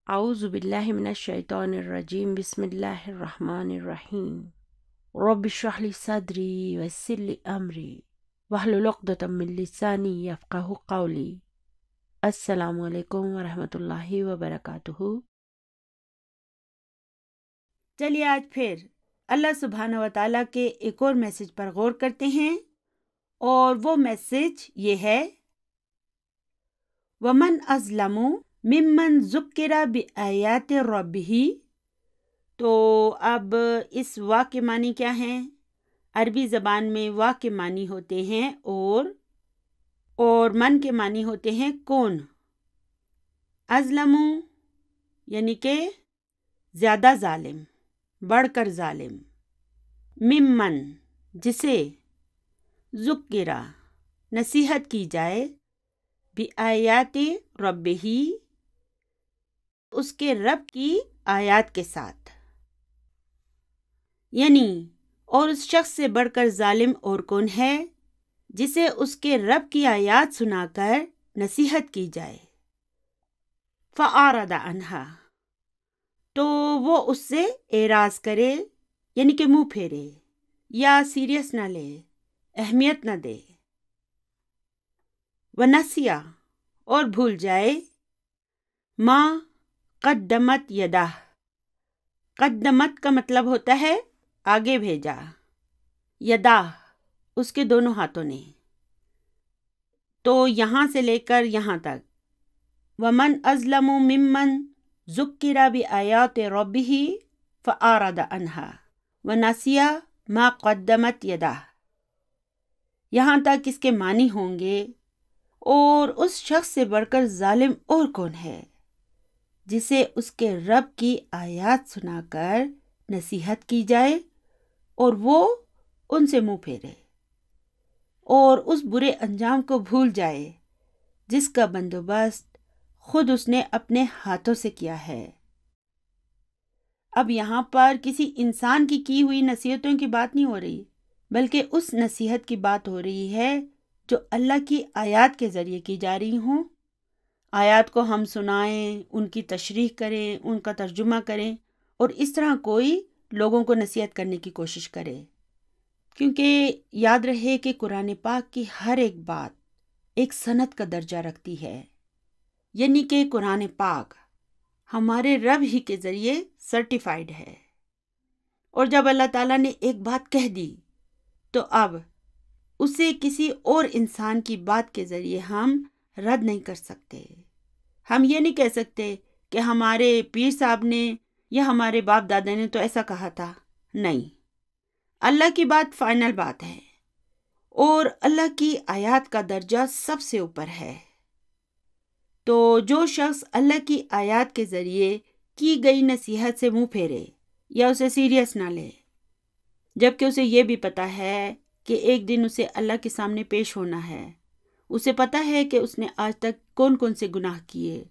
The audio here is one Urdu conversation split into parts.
اعوذ باللہ من الشیطان الرجیم بسم اللہ الرحمن الرحیم رب اشرح لی صدری ویسر لی امری واحلل عقدۃ من لسانی یفقہوا قولی۔ السلام علیکم ورحمۃ اللہ وبرکاتہ۔ چلیے آج پھر اللہ سبحانہ و تعالیٰ کے ایک اور میسج پر غور کرتے ہیں، اور وہ میسج یہ ہے وَمَنْ أَظْلَمُ مِمَّنْ ذُكِّرَ بِآيَاتِ رَبِّهِ۔ تو اب اس وا کے معنی کیا ہیں؟ عربی زبان میں وا کے معنی ہوتے ہیں اور من کے معنی ہوتے ہیں کون۔ ازلمو یعنی کہ زیادہ ظالم، بڑھ کر ظالم، ممن جسے، ذکرہ نصیحت کی جائے، بآیات ربہ اس کے رب کی آیات کے ساتھ، یعنی اور اس شخص سے بڑھ کر ظالم اور کون ہے جسے اس کے رب کی آیات سنا کر نصیحت کی جائے۔ فأعرض عنہا تو وہ اس سے اعراض کرے، یعنی کہ منہ پھیرے یا سیریس نہ لے، اہمیت نہ دے۔ ونسیا اور بھول جائے، ما قدمت یدہ، قدمت کا مطلب ہوتا ہے آگے بھیجا، یدہ اس کے دونوں ہاتھوں نے، تو یہاں سے لے کر یہاں تک، ومن اظلم ممن ذکر بآیات ربہ فأعرض عنہا ونسی ما قدمت یدہ، یہاں تک اس کے معنی ہوں گے۔ اور اس شخص سے بڑھ کر ظالم اور کون ہے جسے اس کے رب کی آیات سنا کر نصیحت کی جائے اور وہ ان سے منہ پھیرے اور اس برے انجام کو بھول جائے جس کا بندوبست خود اس نے اپنے ہاتھوں سے کیا ہے۔ اب یہاں پر کسی انسان کی ہوئی نصیحتوں کی بات نہیں ہو رہی، بلکہ اس نصیحت کی بات ہو رہی ہے جو اللہ کی آیات کے ذریعے کی جا رہی ہوں۔ آیات کو ہم سنائیں، ان کی تشریح کریں، ان کا ترجمہ کریں، اور اس طرح کوئی لوگوں کو نصیحت کرنے کی کوشش کرے، کیونکہ یاد رہے کہ قرآن پاک کی ہر ایک بات ایک سند کا درجہ رکھتی ہے، یعنی کہ قرآن پاک ہمارے رب ہی کے ذریعے سرٹیفائیڈ ہے، اور جب اللہ تعالیٰ نے ایک بات کہہ دی تو اب اسے کسی اور انسان کی بات کے ذریعے ہم رد نہیں کر سکتے۔ ہم یہ نہیں کہہ سکتے کہ ہمارے پیر صاحب نے یا ہمارے باپ دادا نے تو ایسا کہا تھا، نہیں، اللہ کی بات فائنل بات ہے، اور اللہ کی آیات کا درجہ سب سے اوپر ہے۔ تو جو شخص اللہ کی آیات کے ذریعے کی گئی نصیحت سے منہ پھیرے یا اسے سیریس نہ لے، جبکہ اسے یہ بھی پتہ ہے کہ ایک دن اسے اللہ کے سامنے پیش ہونا ہے، اسے پتہ ہے کہ اس نے آج تک کون کون سے گناہ کیے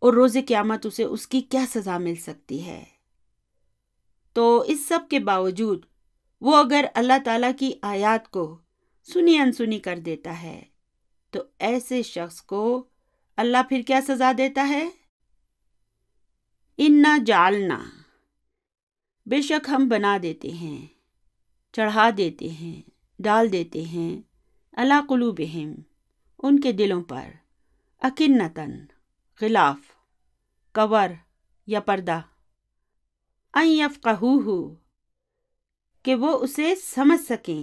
اور روز قیامت اسے اس کی کیا سزا مل سکتی ہے، تو اس سب کے باوجود وہ اگر اللہ تعالیٰ کی آیات کو سنی انسنی کر دیتا ہے تو ایسے شخص کو اللہ پھر کیا سزا دیتا ہے؟ انا جعلنا، بے شک ہم بنا دیتے ہیں، چڑھا دیتے ہیں، ڈال دیتے ہیں، علی قلوبہم ان کے دلوں پر، اکنتاً غلاف، کور یا پردہ، ان یفقہوہ کہ وہ اسے سمجھ سکیں،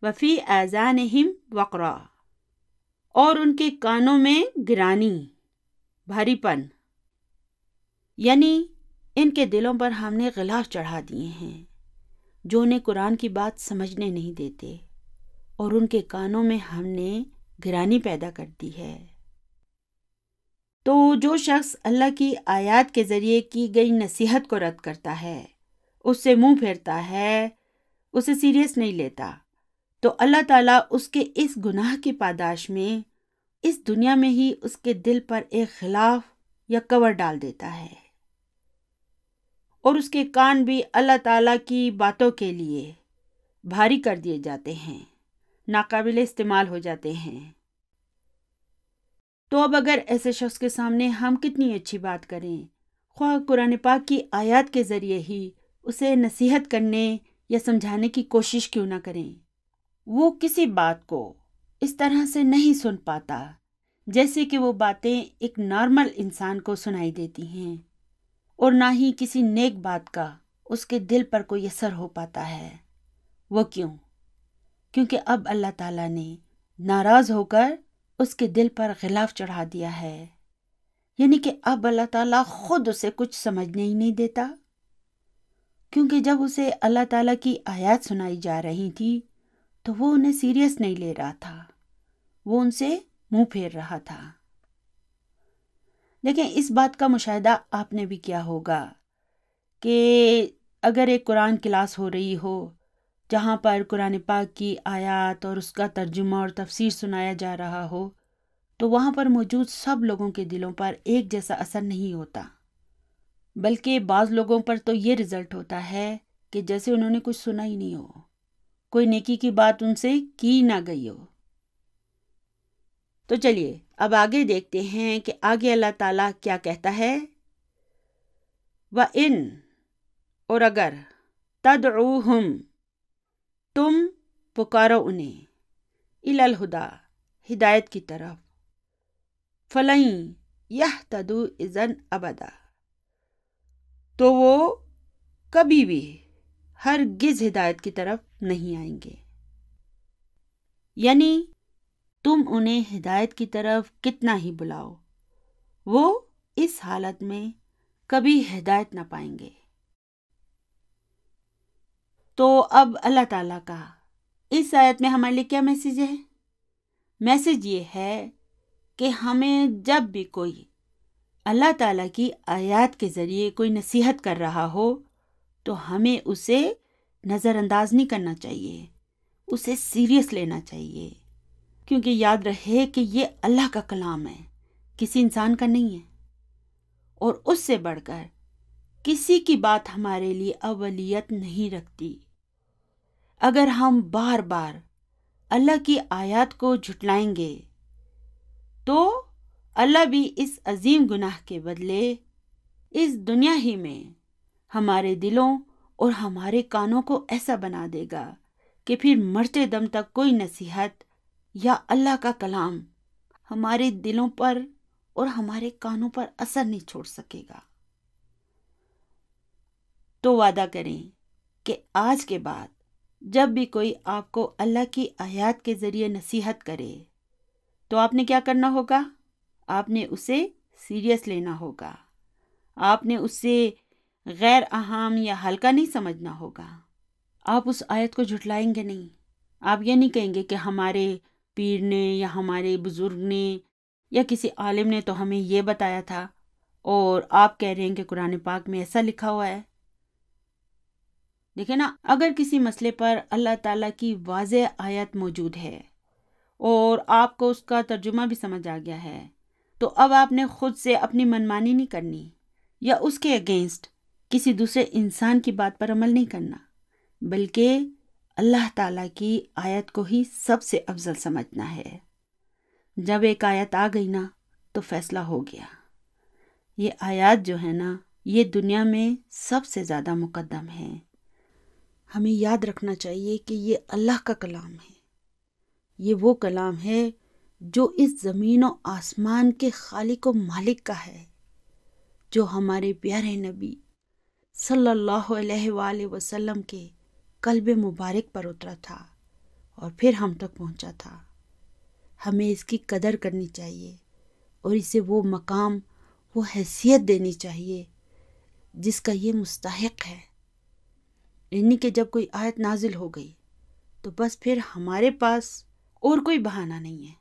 وفی آذانہم وقرا اور ان کے کانوں میں گرانی، بھاری پن، یعنی ان کے دلوں پر ہم نے غلاف چڑھا دیے ہیں جو انہیں قرآن کی بات سمجھنے نہیں دیتے، اور ان کے کانوں میں ہم نے گرانی پیدا کر دی ہے۔ تو جو شخص اللہ کی آیات کے ذریعے کی گئی نصیحت کو رد کرتا ہے، اس سے منہ پھیرتا ہے، اسے سیریس نہیں لیتا، تو اللہ تعالیٰ اس کے اس گناہ کی پاداش میں اس دنیا میں ہی اس کے دل پر ایک غلاف یا کور ڈال دیتا ہے، اور اس کے کان بھی اللہ تعالیٰ کی باتوں کے لیے بھاری کر دیے جاتے ہیں، ناقابل استعمال ہو جاتے ہیں۔ تو اب اگر ایسے شخص کے سامنے ہم کتنی اچھی بات کریں، خواہ قرآن پاک کی آیات کے ذریعے ہی اسے نصیحت کرنے یا سمجھانے کی کوشش کیوں نہ کریں، وہ کسی بات کو اس طرح سے نہیں سن پاتا جیسے کہ وہ باتیں ایک نارمل انسان کو سنائی دیتی ہیں، اور نہ ہی کسی نیک بات کا اس کے دل پر کوئی اثر ہو پاتا ہے۔ وہ کیوں؟ کیونکہ اب اللہ تعالیٰ نے ناراض ہو کر اس کے دل پر غلاف چڑھا دیا ہے، یعنی کہ اب اللہ تعالیٰ خود اسے کچھ سمجھنے ہی نہیں دیتا، کیونکہ جب اسے اللہ تعالیٰ کی آیات سنائی جا رہی تھی تو وہ انہیں سیریس نہیں لے رہا تھا، وہ ان سے منہ پھیر رہا تھا۔ لیکن اس بات کا مشاہدہ آپ نے بھی کیا ہوگا کہ اگر ایک قرآن کلاس ہو رہی ہو جہاں پر قرآن پاک کی آیات اور اس کا ترجمہ اور تفسیر سنایا جا رہا ہو، تو وہاں پر موجود سب لوگوں کے دلوں پر ایک جیسا اثر نہیں ہوتا، بلکہ بعض لوگوں پر تو یہ رزلٹ ہوتا ہے کہ جیسے انہوں نے کچھ سنا ہی نہیں ہو، کوئی نیکی کی بات ان سے کی نہ گئی ہو۔ تو چلیے اب آگے دیکھتے ہیں کہ آگے اللہ تعالیٰ کیا کہتا ہے۔ وَإِن، اور اگر، تَدْعُوهُمْ، تم پکارو انہیں، إِلَى الْهُدَى، ہدایت کی طرف، فَلَن يَهْتَدُوا إِذًا أَبَدًا، تو وہ کبھی بھی ہرگز ہدایت کی طرف نہیں آئیں گے۔ یعنی تم انہیں ہدایت کی طرف کتنا ہی بلاؤ، وہ اس حالت میں کبھی ہدایت نہ پائیں گے۔ تو اب اللہ تعالیٰ کا اس آیت میں ہمارے لیے کیا میسیج ہے؟ میسیج یہ ہے کہ ہمیں جب بھی کوئی اللہ تعالیٰ کی آیات کے ذریعے کوئی نصیحت کر رہا ہو تو ہمیں اسے نظر انداز نہیں کرنا چاہیے، اسے سیریس لینا چاہیے، کیونکہ یاد رہے کہ یہ اللہ کا کلام ہے، کسی انسان کا نہیں ہے، اور اس سے بڑھ کر کسی کی بات ہمارے لیے اولیت نہیں رکھتی۔ اگر ہم بار بار اللہ کی آیات کو جھٹلائیں گے تو اللہ بھی اس عظیم گناہ کے بدلے اس دنیا ہی میں ہمارے دلوں اور ہمارے کانوں کو ایسا بنا دے گا کہ پھر مرتے دم تک کوئی نصیحت یا اللہ کا کلام ہمارے دلوں پر اور ہمارے کانوں پر اثر نہیں چھوڑ سکے گا۔ تو وعدہ کریں کہ آج کے بعد جب بھی کوئی آپ کو اللہ کی آیات کے ذریعے نصیحت کرے تو آپ نے کیا کرنا ہوگا؟ آپ نے اسے سیریس لینا ہوگا، آپ نے اسے غیر اہم یا ہلکا نہیں سمجھنا ہوگا۔ آپ اس آیت کو جھٹلائیں گے نہیں، آپ یہ نہیں کہیں گے کہ ہمارے پیر نے یا ہمارے بزرگ نے یا کسی عالم نے تو ہمیں یہ بتایا تھا اور آپ کہہ رہے ہیں کہ قرآن پاک میں ایسا لکھا ہوا ہے۔ دیکھیں نا، اگر کسی مسئلے پر اللہ تعالیٰ کی واضح آیت موجود ہے اور آپ کو اس کا ترجمہ بھی سمجھ آ گیا ہے تو اب آپ نے خود سے اپنی منمانی نہیں کرنی یا اس کے اگینسٹ کسی دوسرے انسان کی بات پر عمل نہیں کرنا، بلکہ اللہ تعالیٰ کی آیت کو ہی سب سے افضل سمجھنا ہے۔ جب ایک آیت آ گئی نا تو فیصلہ ہو گیا۔ یہ آیات جو ہے نا یہ دنیا میں سب سے زیادہ مقدم ہے۔ ہمیں یاد رکھنا چاہیے کہ یہ اللہ کا کلام ہے، یہ وہ کلام ہے جو اس زمین و آسمان کے خالق و مالک کا ہے، جو ہمارے پیارے نبی صلی اللہ علیہ وآلہ وسلم کے قلب مبارک پر اترا تھا اور پھر ہم تک پہنچا تھا۔ ہمیں اس کی قدر کرنی چاہیے اور اسے وہ مقام، وہ حیثیت دینی چاہیے جس کا یہ مستحق ہے۔ یعنی کہ جب کوئی آیت نازل ہو گئی تو بس پھر ہمارے پاس اور کوئی بہانہ نہیں ہے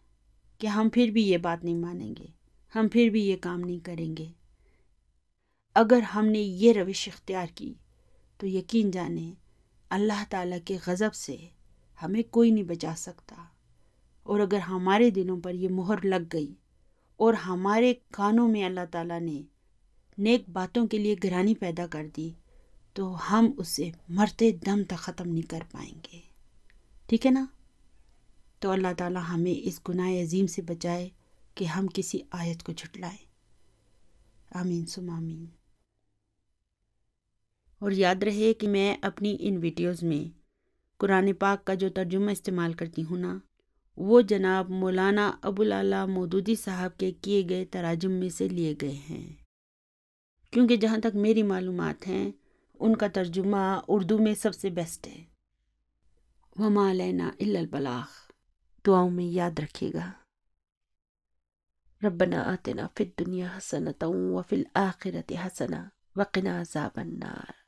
کہ ہم پھر بھی یہ بات نہیں مانیں گے، ہم پھر بھی یہ کام نہیں کریں گے۔ اگر ہم نے یہ روش اختیار کی تو یقین جانیں اللہ تعالیٰ کے غضب سے ہمیں کوئی نہیں بچا سکتا۔ اور اگر ہمارے دلوں پر یہ مہر لگ گئی اور ہمارے کانوں میں اللہ تعالیٰ نے نیک باتوں کے لیے گرانی پیدا کر دی تو ہم اسے مرتے دم تک ختم نہیں کر پائیں گے۔ ٹھیک ہے نا؟ تو اللہ تعالیٰ ہمیں اس گناہ عظیم سے بچائے کہ ہم کسی آیت کو جھٹلائیں۔ آمین ثم آمین۔ اور یاد رہے کہ میں اپنی ان ویڈیوز میں قرآن پاک کا جو ترجمہ استعمال کرتی ہوں نا، وہ جناب مولانا ابوالعلا مودودی صاحب کے کیے گئے تراجم میں سے لیے گئے ہیں، کیونکہ جہاں تک میری معلومات ہیں ان کا ترجمہ اردو میں سب سے بیسٹ ہے۔ وما علینا الا البلاغ۔ دعاؤں میں یاد رکھیے گا۔ ربنا آتنا فی الدنیا حسنۃ وفی الآخرۃ حسنۃ وقنا عذاب النار۔